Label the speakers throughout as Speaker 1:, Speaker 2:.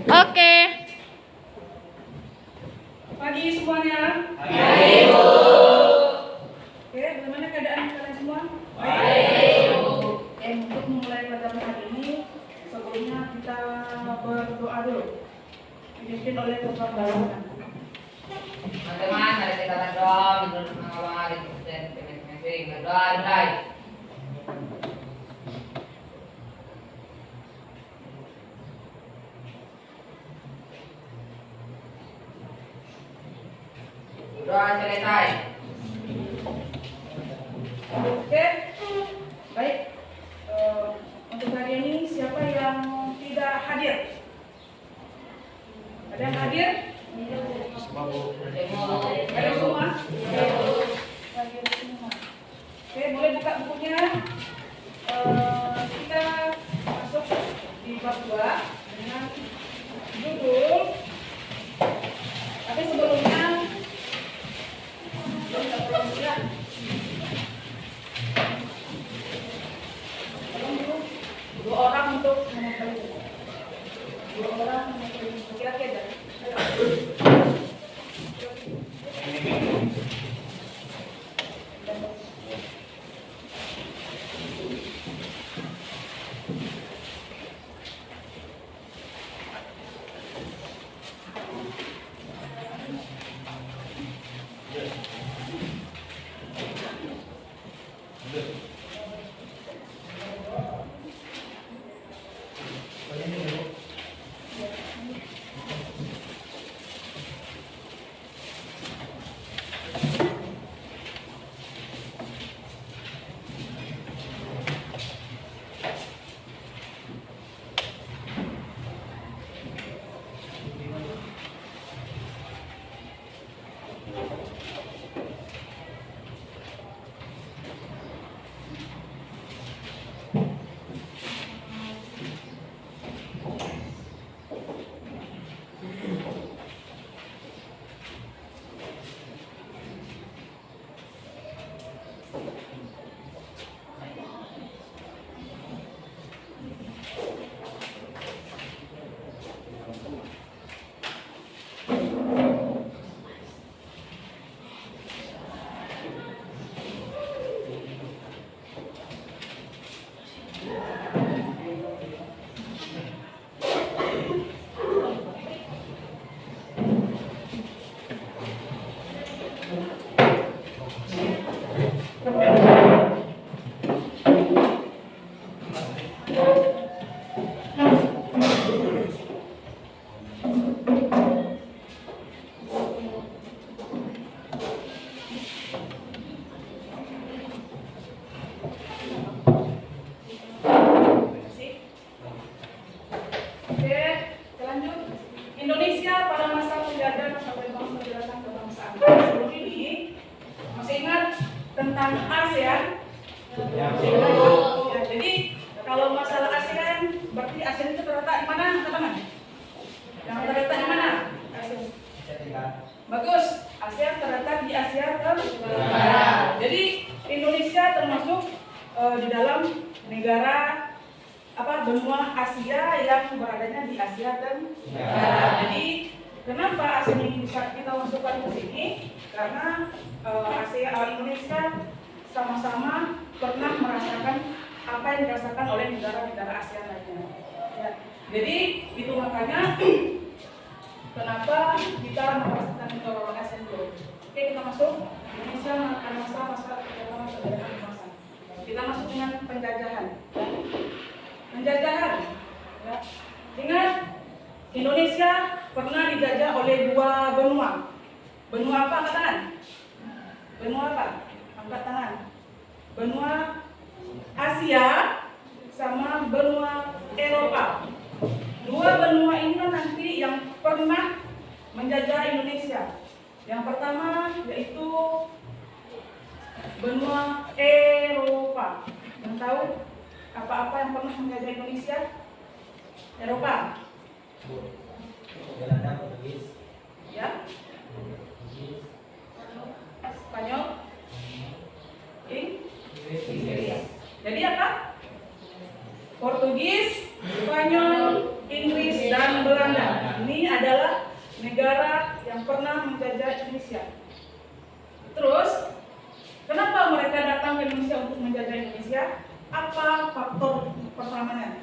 Speaker 1: Oke.
Speaker 2: Pagi semuanya.
Speaker 3: Pagi, Bu.
Speaker 2: Oke, bagaimana keadaan kalian semua?
Speaker 3: Baik, Bu.
Speaker 2: Oke, untuk memulai pelajaran hari ini, sebelumnya kita berdoa dulu. Dipimpin oleh Bapak Bapak.
Speaker 3: Teman-teman, mari kita berdoa menurut nama hari Kristen masing-masing. Berdoa mulai. Doa selesai.
Speaker 2: Oke, baik. Untuk hari ini siapa yang tidak hadir? Ada yang hadir? Ada semua? Hadir semua. Oke, boleh buka bukunya. Kita masuk di bab 2 dengan judul. Tapi sebelumnya dua orang untuk menempel. Dua orang menempel. Kira-kira. Indonesia pada masa penjajahan sampai bangsa penjelasan kebangsaan. Sebelum ini masih ingat tentang ASEAN? Ya, jadi kalau masalah ASEAN, berarti ASEAN itu terletak di mana, teman-teman? Yang terletak di mana? ASEAN. Bagus. ASEAN terletak di Asia Tenggara. Jadi Indonesia termasuk di dalam negara benua Asia yang beradanya di Asia Tenggara. Jadi kenapa ASEAN ini bisa kita masukkan ke sini? Karena Indonesia sama-sama pernah merasakan apa yang dirasakan oleh negara-negara ASEAN lainnya. Ya. Jadi itu makanya kenapa kita merasakan negara ASEAN dulu. Oke, kita masuk. Indonesia akan masa penjajahan. Kita masuk dengan penjajahan. Penjajahan. Ya. Ingat, Indonesia pernah dijajah oleh dua benua. Benua apa, angkat tangan? Benua apa? Angkat tangan. Benua Asia sama benua Eropa. Dua benua ini nanti yang pernah menjajah Indonesia. Yang pertama yaitu benua Eropa. Yang tahu apa-apa yang pernah menjajah Indonesia? Eropa.
Speaker 4: Belanda, Portugis.
Speaker 2: Ya. Spanyol. Inggris. Jadi apa? Portugis, Spanyol, Inggris, dan Belanda. Belanda. Ini adalah negara yang pernah menjajah Indonesia. Terus, kenapa mereka datang ke Indonesia untuk menjajah Indonesia? Apa faktor pertamanya?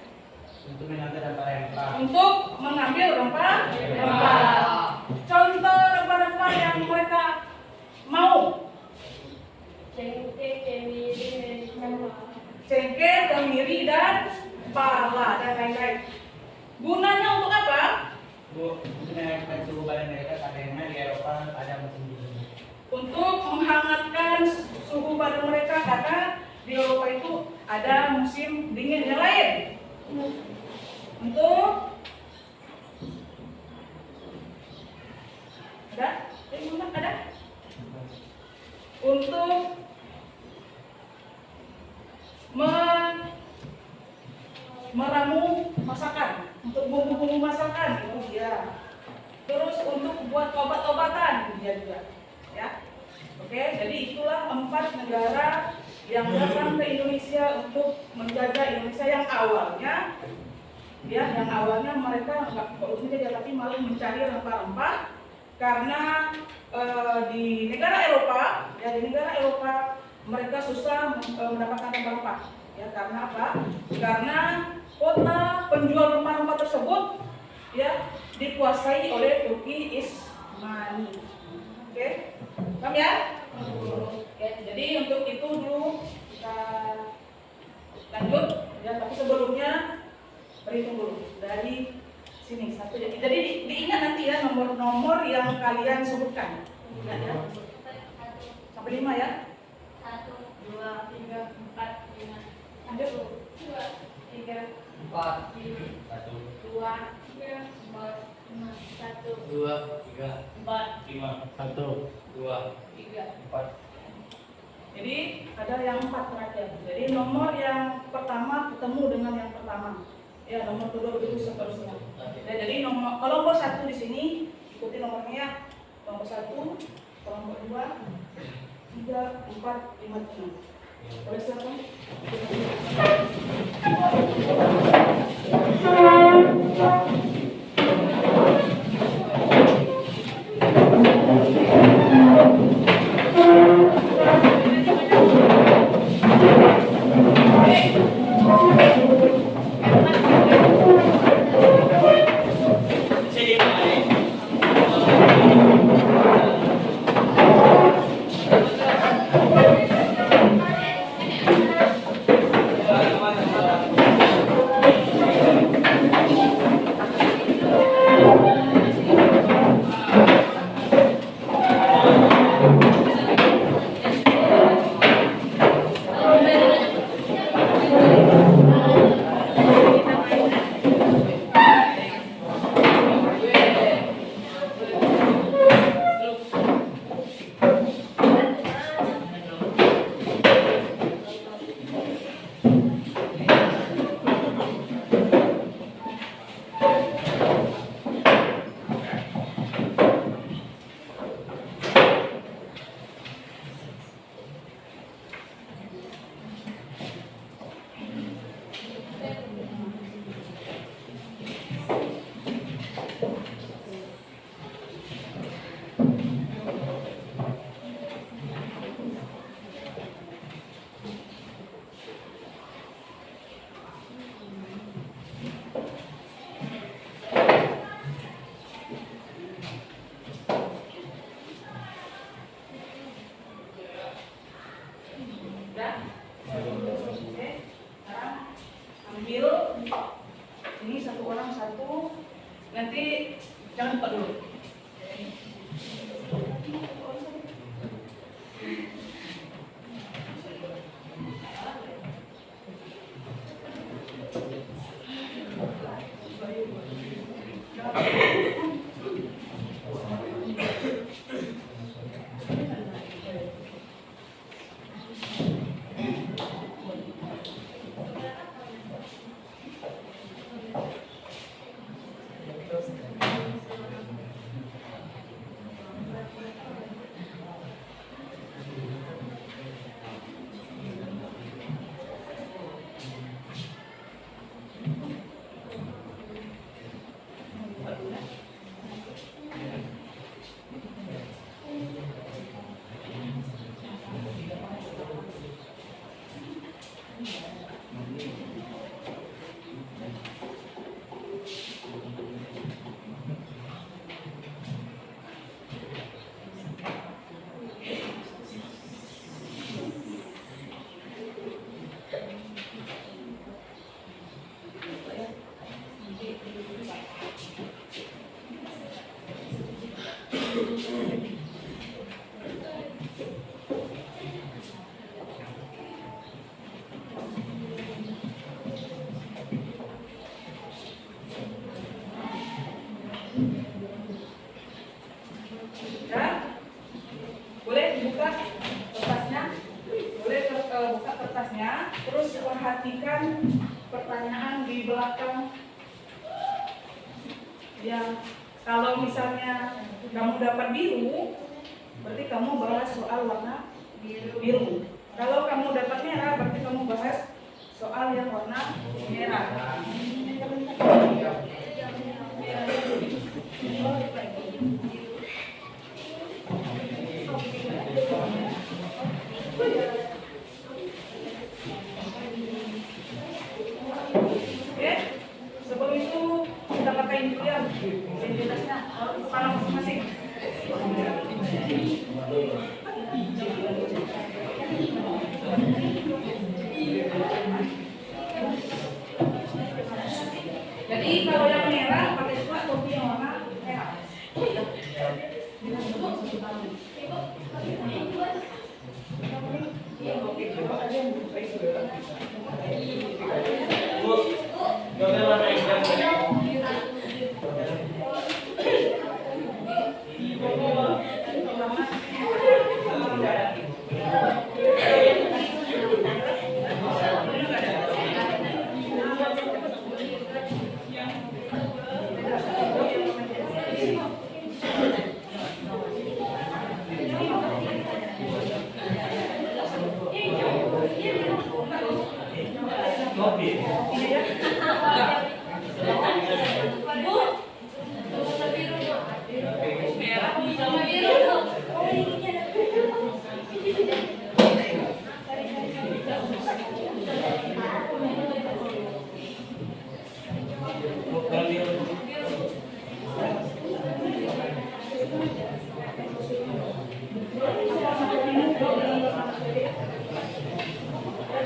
Speaker 1: Untuk mengambil rempah-rempah.
Speaker 2: Untuk mengambil rempah-rempah. Contoh rempah-rempah yang mereka mau: cengkeh, kemiri, dan pala, dan lain-lain. Gunanya untuk apa?
Speaker 1: Bu, untuk mengaitkan suhu badan mereka karena di Eropa ada musim dingin.
Speaker 2: Untuk menghangatkan suhu badan mereka karena di Eropa itu ada musim dingin. Yang lain untuk ada? Ada? Untuk meramu masakan, untuk bumbu-bumbu masakan, itu ya. Terus untuk buat obat-obatan, dia juga, ya. Oke, jadi itulah 4 negara yang datang ke Indonesia untuk menjajah Indonesia yang awalnya, ya, yang awalnya mereka nggak menjajah tapi malah mencari rempah-rempah karena di negara Eropa, ya, di negara Eropa mereka susah mendapatkan rempah-rempah, ya, karena apa? Karena kota penjual rempah-rempah tersebut, ya, dikuasai oleh Turki Ismani. Oke, paham ya? Ya, jadi untuk itu dulu kita lanjut, ya, tapi sebelumnya berhitung dulu dari sini satu. Jadi diingat nanti ya nomor-nomor yang kalian sebutkan. Ingat ya. Sampai 5 ya. 1, 2, 3, 4, 5. Lanjut. 2, 3,
Speaker 3: 4,
Speaker 1: 1,
Speaker 2: 2, 3, 4, 5, 1,
Speaker 1: 2, 3,
Speaker 2: 4,
Speaker 1: 5, 1, 2,
Speaker 2: 3.
Speaker 1: 4.
Speaker 2: Jadi ada yang 4 terakhir. Jadi nomor yang pertama ketemu dengan yang pertama. Ya, nomor kedua begitu seterusnya. Ya, jadi nomor kelompok 1 di sini ikuti nomornya ya. Kelompok 1, kelompok 2, 3, 4, 5, 6. Boleh silakan? kalau misalnya kamu dapat biru, berarti kamu bahas soal warna biru. Kalau kamu dapat merah, berarti kamu bahas soal yang warna merah. Oke, sebelum itu kita pakai dulu ya identitasnya kepala masing-masing. Jadi kalau yang merah pakai juga topi yang warna merah.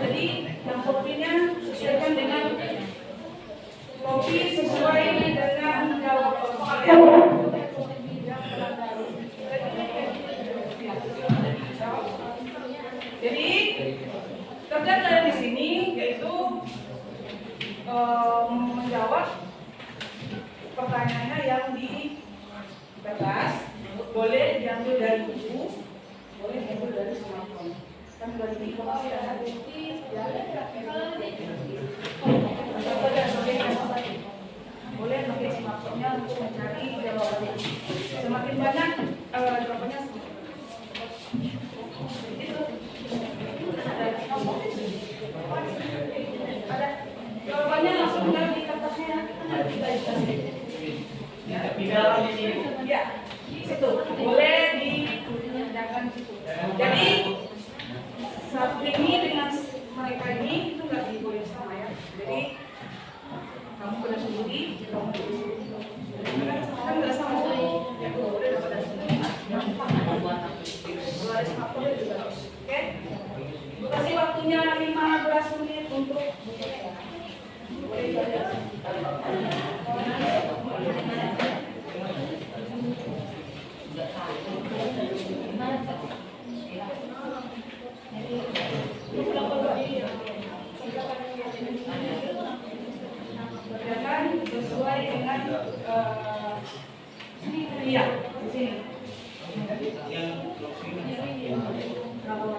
Speaker 2: Jadi yang topinya sesuaikan dengan topi sesuai dengan jawab soal ya. Jadi kerja kalian di sini yaitu menjawab pertanyaannya yang di kertas, boleh diambil dari buku, boleh diambil dari smartphone. Kan dari informasi ada bukti, ya. Boleh pakai smartphone-nya untuk mencari jawabannya. Semakin banyak jawabannya semakin ada jawabannya langsung di kertasnya.
Speaker 1: Tidak di sini.
Speaker 2: Ya, situ boleh dikerjakan situ. Jadi satu ini dengan mereka ini itu nggak boleh sama ya. Jadi kamu kena sendiri, kamu kan nggak sama ya, boleh dapat dari sini. Boleh sama boleh juga harus. Oke? Kasih waktunya 15 menit untuk boleh belajar. Kerjakan sesuai dengan iya di sini. Kalau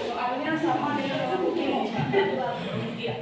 Speaker 2: soalnya sama dengan iya.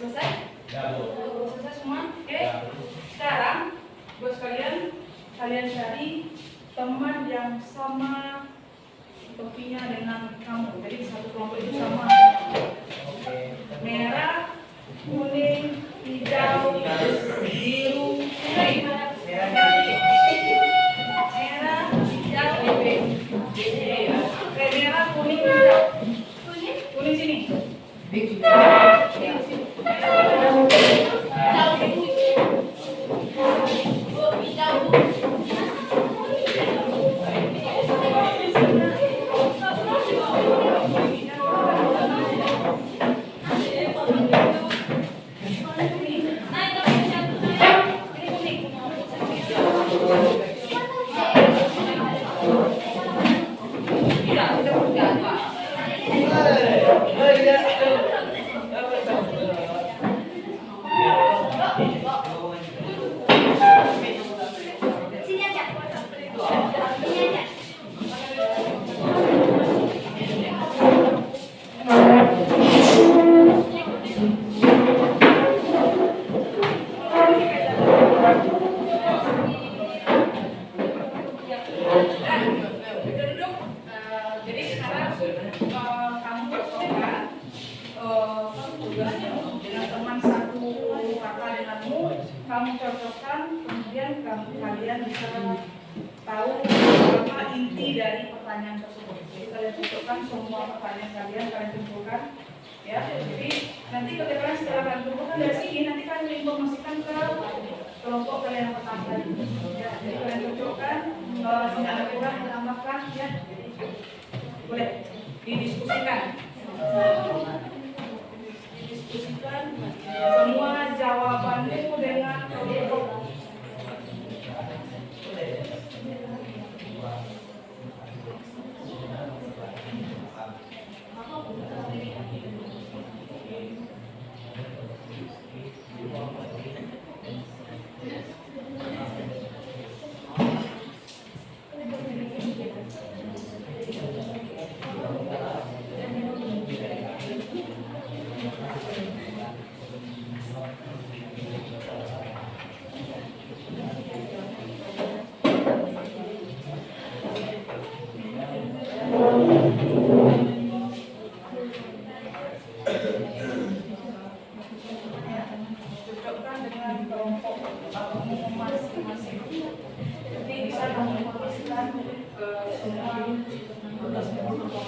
Speaker 2: Selesai?
Speaker 1: Ya, Bu.
Speaker 2: Selesai semua? Oke.
Speaker 1: Ya.
Speaker 2: Sekarang buat kalian cari teman yang sama topinya dengan kamu. Jadi satu kelompok itu sama.
Speaker 1: Oke.
Speaker 2: Merah, kuning, hijau, biru, kuning. Merah, hijau, merah, kuning, hijau. Kuning sini. Jadi sekarang kamu cocokkan dengan teman satu kakak denganmu, kamu cocokkan, kemudian kalian bisa tahu apa inti dari pertanyaan tersebut. Jadi kalian cocokkan semua pertanyaan kalian kumpulkan, ya. Jadi nanti ketika kalian setelah kalian kumpulkan dari sini, nanti kalian informasikan ke kelompok kalian yang pertama tadi. Ya, jadi kalian cocokkan, kalau masih ada kurang tambahkan, ya. Boleh didiskusikan. Didiskusikan semua jawabanmu dengan kelompok. Cocokkan dengan kelompok masing-masing. Jadi bisa kamu informasikan ke semua kelompok.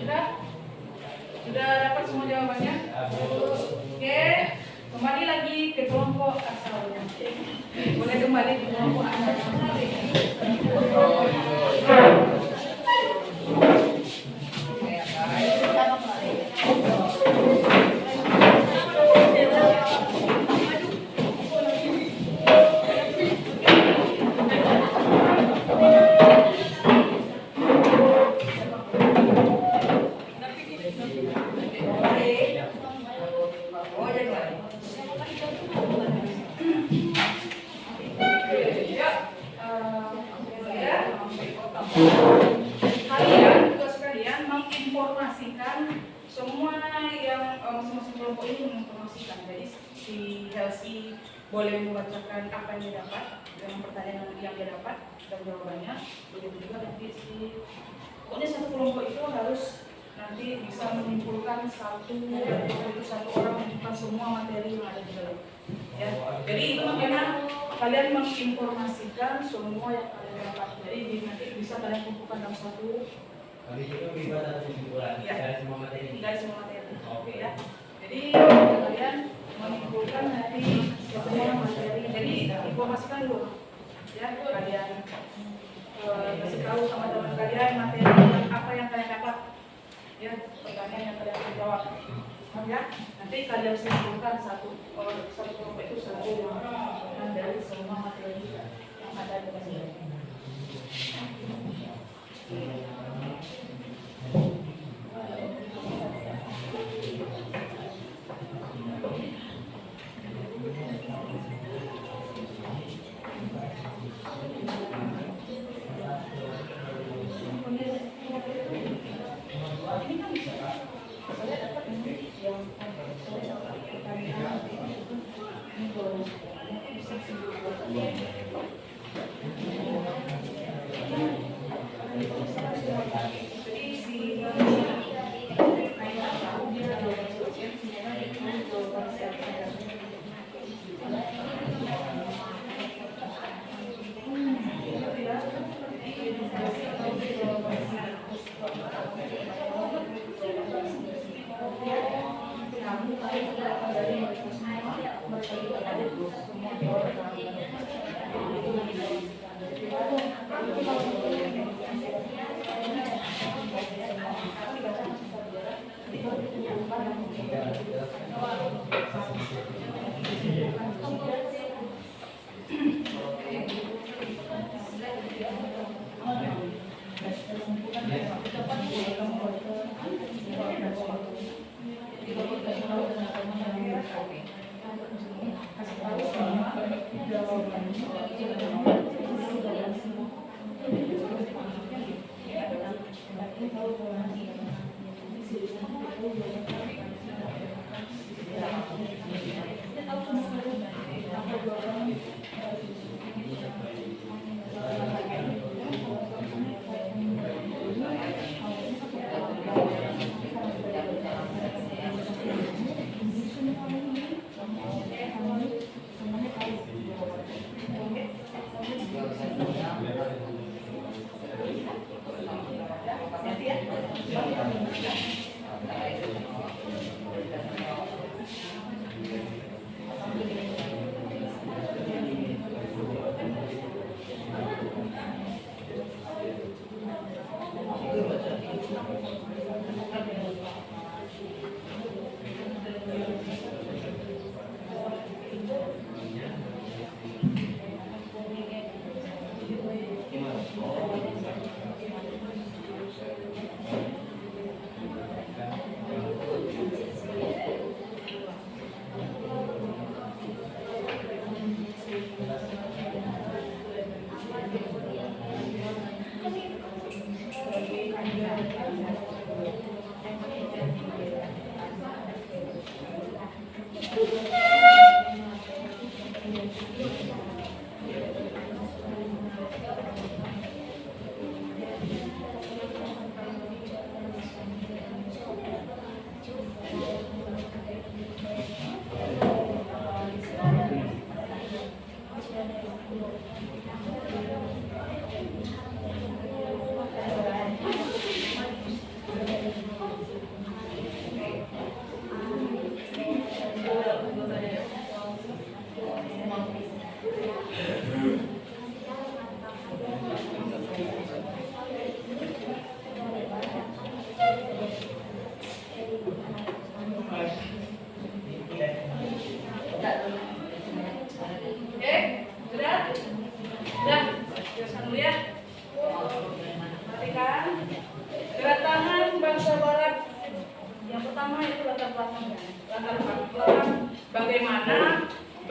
Speaker 2: Sudah? Sudah dapat semua jawabannya? Oke, kembali lagi ke kelompok asalnya. Boleh kembali ke kelompok asalnya. Kalian, tugas kalian menginformasikan semua yang masing-masing kelompok ini menginformasikan. Jadi si Helsi boleh membacakan apa yang dia dapat dengan pertanyaan yang dia dapat dan jawabannya. Begitu juga nanti pokoknya satu kelompok itu harus nanti bisa menyimpulkan satu orang menyimpulkan semua materi yang ada di dalam. Ya, jadi itu makanya kalian menginformasikan semua yang kalian dapat. Jadi nanti bisa kalian kumpulkan dalam satu.
Speaker 1: Habis itu dibuat satu kesimpulan dari semua materi.
Speaker 2: Dari semua materi. Oke ya. Jadi kalian menyimpulkan dari semua materi. Jadi informasikan dulu. Ya, kalian kasih tahu sama teman kalian materi apa yang kalian dapat. Ya, pertanyaan yang kalian jawab. Ya, nanti kalian simpulkan satu kelompok itu satu yang dari semua materi yang ada di sini.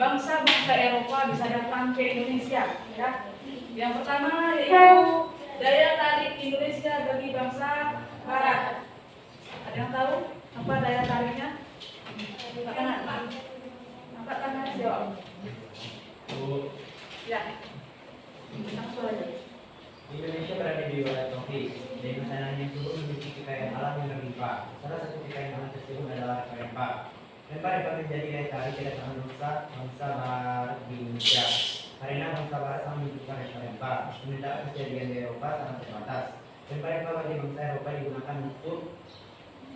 Speaker 2: bangsa-bangsa Eropa bisa datang ke Indonesia, ya. Yang pertama yaitu daya tarik Indonesia bagi bangsa Barat. Ada yang tahu apa daya tariknya? Angkat tangan. Angkat tangan, jawab. Ya. Langsung aja.
Speaker 1: Indonesia berada di wilayah tropis dan makanan yang turun memiliki kekayaan alam yang berlimpah. Salah satu kekayaan alam tersebut adalah rempah. Rempah dapat menjadi daya tarik kedatangan bangsa Barat di Indonesia. Karena bangsa Barat sangat membutuhkan rempah-rempah, sementara kejadian di Eropa sangat terbatas. Rempah-rempah bagi bangsa Eropa digunakan untuk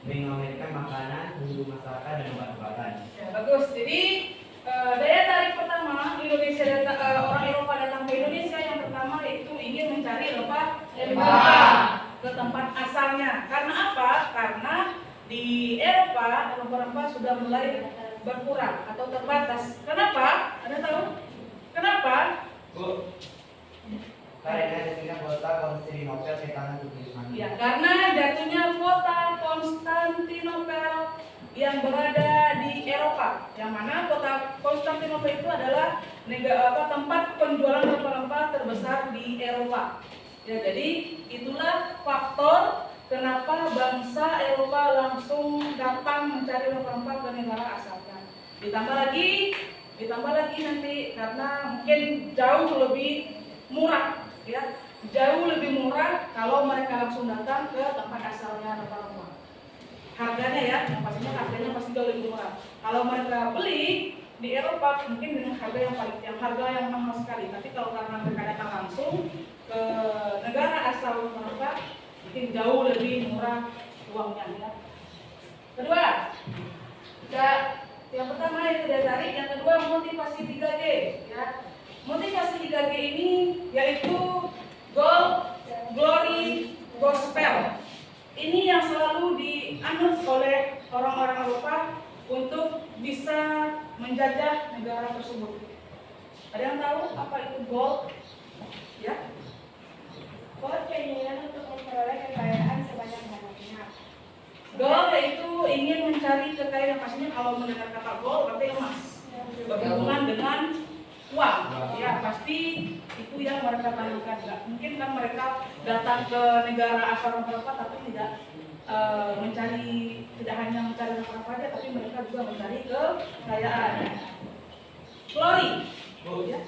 Speaker 1: mengamerkan makanan, bumbu masakan, dan obat-obatan.
Speaker 2: Ya, bagus. Jadi daya tarik pertama Indonesia orang Eropa datang ke Indonesia yang pertama yaitu ingin mencari rempah ke tempat asalnya. Karena apa? Karena di Eropa rempah-rempah sudah mulai berkurang atau terbatas. Kenapa? Anda tahu? Kenapa?
Speaker 1: Bu, karena jatuhnya kota Konstantinopel ke tangan Turki Utsmani.
Speaker 2: Ya, karena jatuhnya kota Konstantinopel yang berada di Eropa, yang mana kota Konstantinopel itu adalah tempat penjualan rempah-rempah terbesar di Eropa. Ya, jadi itulah faktor kenapa bangsa Eropa langsung datang mencari rempah-rempah ke negara asalnya. Ditambah lagi nanti karena mungkin jauh lebih murah, ya, jauh lebih murah kalau mereka langsung datang ke tempat asalnya rempah-rempah. Harganya ya, yang pastinya harganya pasti jauh lebih murah. Kalau mereka beli di Eropa mungkin dengan harga yang mahal sekali. Tapi kalau karena mereka datang langsung ke negara asal mereka, mungkin jauh lebih murah uangnya. Ya. Kedua, yang pertama itu daya tarik, yang kedua motivasi 3G. Ya. Motivasi 3G ini yaitu gold, glory, gospel. Ini yang selalu dianut oleh orang-orang Eropa untuk bisa menjajah negara tersebut. Ada yang tahu apa itu gold? Ya.
Speaker 4: Gold keinginan untuk memperoleh kekayaan sebanyak-banyaknya.
Speaker 2: Gold itu ingin mencari kekayaan, pastinya kalau mendengar kata gold berarti emas. Berhubungan dengan uang, ya pasti itu yang mereka tanamkan. Nggak mungkin kan mereka datang ke negara asal mereka tapi tidak tidak hanya mencari rempah saja, tapi mereka juga mencari kekayaan. Glory, ya.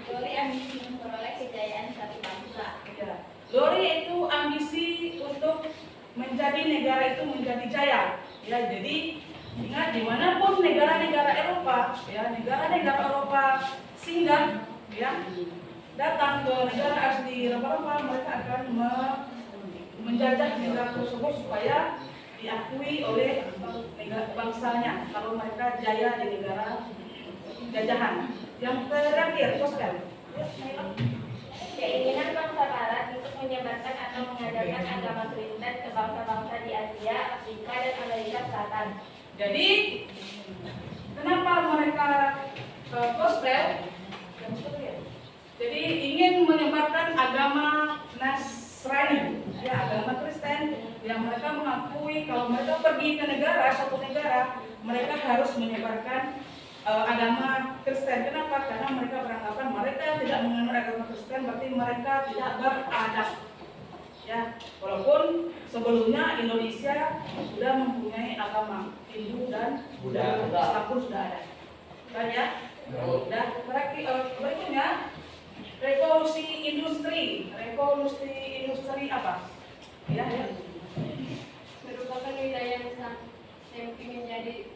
Speaker 4: Glory ambisi memperoleh kejayaan satu bangsa.
Speaker 2: Ya. Glory itu ambisi untuk menjadi negara itu menjadi jaya. Ya, jadi ingat dimanapun negara-negara Eropa, ya negara-negara Eropa singgah, ya datang ke negara asli Eropa, mereka akan menjajah negara tersebut supaya diakui oleh bangsanya kalau mereka jaya di negara jajahan. Yang terakhir, gospel.
Speaker 4: Keinginan bangsa Barat untuk menyebarkan atau mengajarkan agama Kristen ke bangsa-bangsa di Asia, Afrika, dan Amerika Selatan.
Speaker 2: Jadi, kenapa mereka gospel? Jadi ingin menyebarkan agama Nasrani, ya agama Kristen, yang mereka mengakui kalau mereka pergi ke suatu negara, mereka harus menyebarkan agama Kristen. Kenapa? Karena mereka beranggapan mereka tidak menganut agama Kristen, berarti mereka tidak beradab. Ya, walaupun sebelumnya Indonesia sudah mempunyai agama Hindu dan Buddha, Islam pun sudah ada. Kan ya? Dan berikutnya revolusi industri. Revolusi industri apa? Ya, ya.
Speaker 4: Merupakan wilayah yang sempi menjadi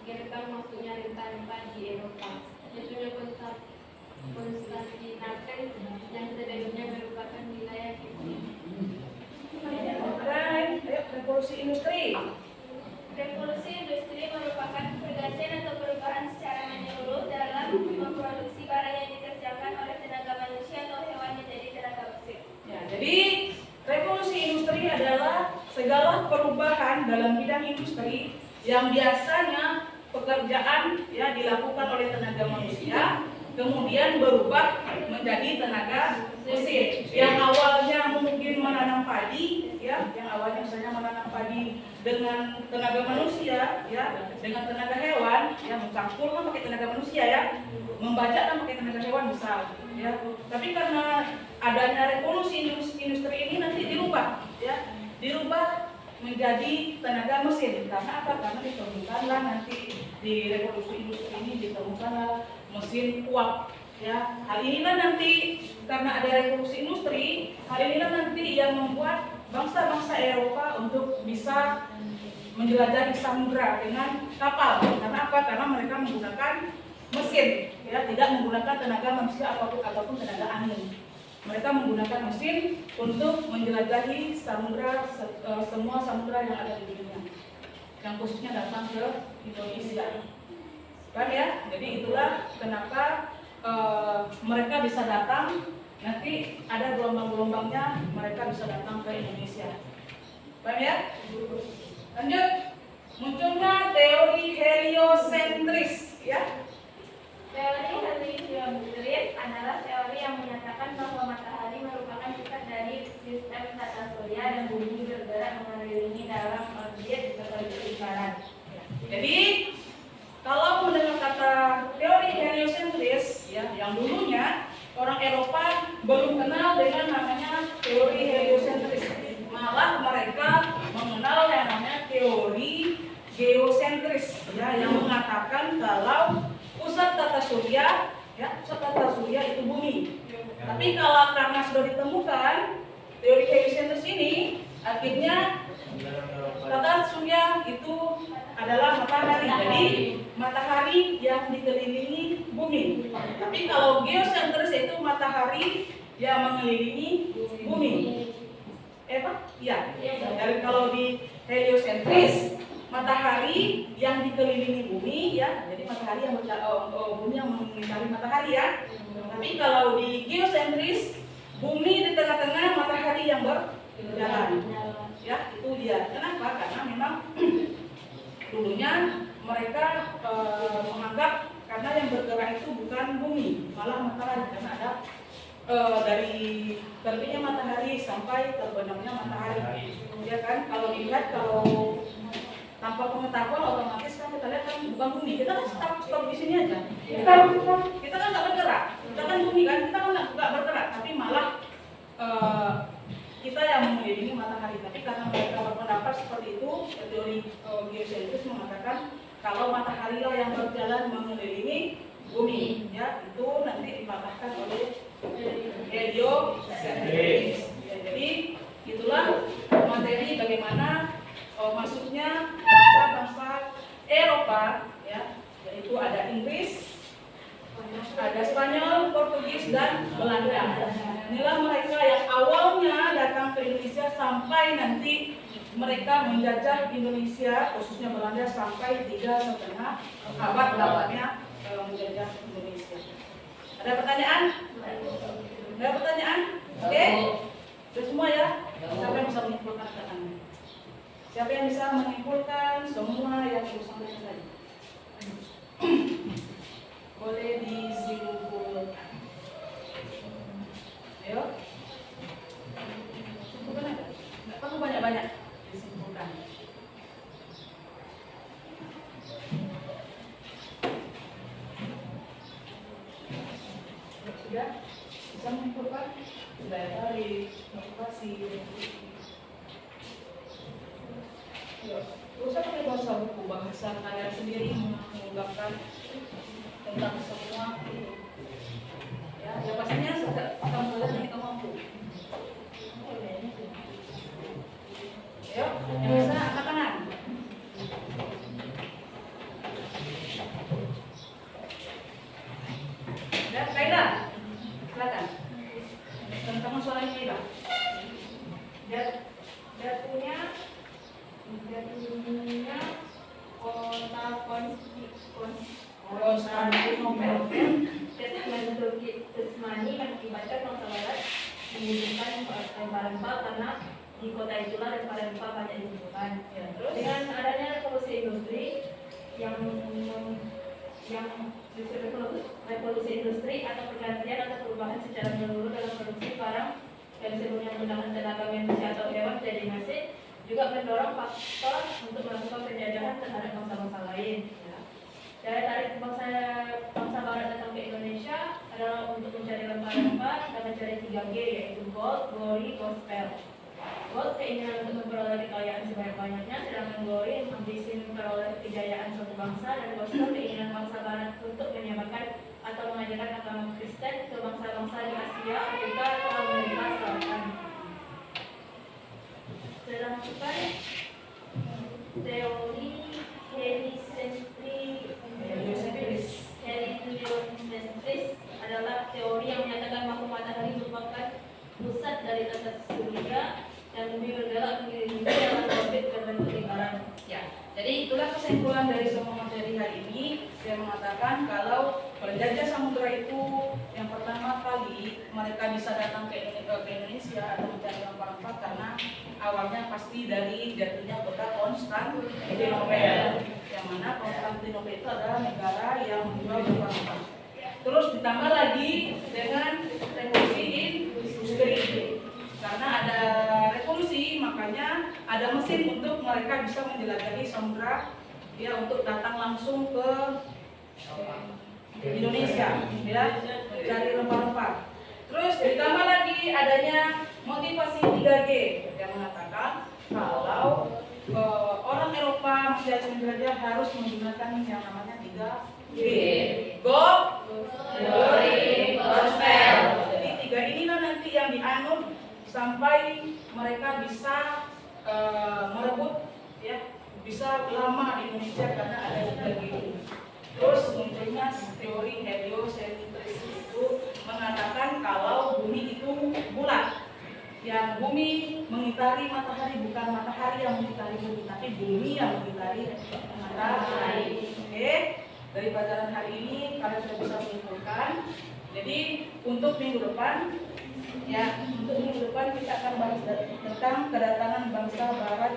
Speaker 4: gerbang masuknya rempah-rempah di Eropa. Jatuhnya Konstantinopel yang sebelumnya merupakan wilayah
Speaker 2: Revolusi industri.
Speaker 4: Revolusi industri merupakan pergantian atau perubahan secara menyeluruh dalam memproduksi barang yang dikerjakan oleh tenaga manusia atau hewan menjadi tenaga mesin.
Speaker 2: Ya, jadi revolusi industri adalah segala perubahan dalam bidang industri yang biasanya pekerjaan ya dilakukan oleh tenaga manusia kemudian berubah menjadi tenaga mesin. Yang awalnya mungkin menanam padi, ya, yang awalnya misalnya menanam padi dengan tenaga manusia, ya, dengan tenaga hewan, ya, mencampur kan pakai tenaga manusia, ya, membajak kan pakai tenaga hewan besar, ya. Tapi karena adanya revolusi industri ini nanti dirubah, ya, dirubah menjadi tenaga mesin. Karena apa? Karena ditemukanlah nanti di revolusi industri ini ditemukanlah mesin uap. Ya, hal inilah nanti karena ada revolusi industri, hal inilah nanti yang membuat bangsa-bangsa Eropa untuk bisa menjelajahi samudra dengan kapal. Karena apa? Karena mereka menggunakan mesin, ya, tidak menggunakan tenaga manusia ataupun tenaga angin. Mereka menggunakan mesin untuk menjelajahi samudra, semua samudra yang ada di dunia, yang khususnya datang ke Indonesia. Kan ya? Jadi itulah kenapa mereka bisa datang, nanti ada gelombang-gelombangnya, mereka bisa datang ke Indonesia. Paham ya? Lanjut, munculnya teori heliosentris, ya.
Speaker 4: Teori heliosentris adalah teori yang menyatakan bahwa matahari merupakan pusat dari sistem tata surya dan bumi bergerak mengelilingi dalam orbit lingkaran.
Speaker 2: Jadi kalau mendengar kata teori heliosentris, ya, yang dulunya orang Eropa belum kenal dengan namanya teori heliosentris. Malah mereka mengenal yang namanya teori geosentris, ya, yang mengatakan kalau pusat tata surya, ya, pusat tata surya itu bumi. Tapi kalau karena sudah ditemukan teori heliosentris ini, akhirnya tata surya itu adalah matahari. Jadi matahari yang dikelilingi bumi. Tapi kalau geosentris itu matahari yang mengelilingi bumi. Pak? Iya. Jadi kalau di heliosentris matahari yang dikelilingi bumi, ya. Jadi matahari yang bumi yang mengelilingi matahari, ya. Tapi kalau di geosentris bumi di tengah-tengah, matahari yang berjalan. Ya, itu dia. Kenapa? Karena memang dulunya mereka menganggap karena yang bergerak itu bukan bumi, malah matahari, karena ada dari terbitnya matahari sampai terbenamnya matahari. Ya kan? Kalau dilihat, kalau tanpa pengetahuan otomatis kan kita lihat kan bukan bumi, kita kan stop di sini aja. Kita kan nggak bergerak, kita kan bumi kan, kita kan nggak bergerak, tapi malah kita yang mengelilingi matahari. Tapi karena mereka berpendapat seperti itu, teori geosentris mengatakan kalau matahari lah yang berjalan mengelilingi bumi, ya, itu nanti dipatahkan oleh heliosentris. Ya, jadi itulah materi bagaimana masuknya bangsa-bangsa Eropa, ya, yaitu ada Inggris, ada Spanyol, Portugis, dan Belanda. Inilah mereka yang awalnya datang ke Indonesia sampai nanti mereka menjajah Indonesia, khususnya Belanda, sampai 3,5 abad lamanya menjajah Indonesia. Ada pertanyaan? Ada pertanyaan? Oke? Sudah semua, ya? Siapa yang bisa menyimpulkan pertanyaan? Siapa yang bisa menyimpulkan semua yang saya sampaikan tadi? Boleh disimpulkan. Ayo. Simpulkan aja. Nggak perlu banyak-banyak. Disimpulkan. Sudah? Bisa menyimpulkan? Sudah ya, dari motivasi. Usah pakai bahasa buku, bahasa kalian sendiri mengungkapkan tentang semua itu. Ya pastinya kamu lihat ini kamu mampu. Ayo, yang bisa angkat tangan. Ya, Kaila, silakan. Tentang suaranya Kaila.
Speaker 4: Jatuhnya kota Konstantinopel Usmani mengakibatkan bangsa Barat menghubungkan rempah-rempah karena di kota itulah rempah-rempah banyak ditemukan. Ya, dengan adanya revolusi industri revolusi industri atau pergantian atau perubahan secara menyeluruh dalam produksi barang yang sebelumnya menggunakan tenaga manusia atau hewan jadi mesin, juga mendorong faktor untuk melakukan penjajahan terhadap bangsa-bangsa lain. Ya. Daya tarik bangsa Barat datang ke Indonesia adalah untuk mencari rempah-rempah dan mencari 3G, yaitu gold, glory, gospel. Gold keinginan untuk memperoleh kekayaan sebanyak-banyaknya, sedangkan glory ambisi memperoleh kejayaan suatu bangsa, dan gospel keinginan bangsa Barat untuk menyebarkan atau mengajarkan agama Kristen ke bangsa-bangsa di Asia, Afrika, atau Amerika Selatan. Sedangkan teori heliocentris adalah teori yang menyatakan bahwa matahari merupakan pusat dari tata surya dan bumi bergerak mengelilingi dalam orbit berbentuk lingkaran.
Speaker 2: Ya, jadi itulah kesimpulan dari semua materi hari ini. Saya mengatakan kalau penjajah samudera itu yang pertama kali mereka bisa datang ke Indonesia atau mencari rempah-rempah karena awalnya pasti dari jatuhnya kota Konstantinopel, yang mana Konstantinopel itu adalah negara yang menjual rempah-rempah. Terus ditambah lagi dengan revolusi industri. Karena ada revolusi, makanya ada mesin untuk mereka bisa menjelajahi samudra, ya, untuk datang langsung ke Indonesia, ya, mencari rempah-rempah. Terus ditambah lagi adanya motivasi 3G yang mengatakan kalau orang Eropa menjelajah harus menggunakan yang namanya 3G, God, Glory, Gospel. Jadi 3 inilah nanti yang dianut sampai mereka bisa merebut, ya, bisa lama di Indonesia karena ada 3G. Terus munculnya teori heliocentris itu mengatakan kalau bumi itu bulat, yang bumi mengitari matahari, bukan matahari yang mengitari bumi, tapi bumi yang mengitari matahari. Oke, dari pelajaran hari ini kalian sudah bisa menyimpulkan. Jadi untuk minggu depan, ya, untuk minggu depan kita akan bahas tentang kedatangan bangsa Barat,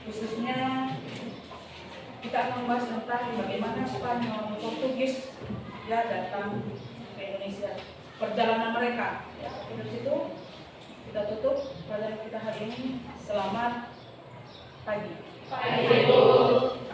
Speaker 2: khususnya kita akan membahas tentang bagaimana Spanyol, Portugis, ya, datang ke Indonesia, perjalanan mereka. Ya, dari situ kita tutup pelajaran kita hari ini. Selamat pagi.
Speaker 4: Pak Ibu.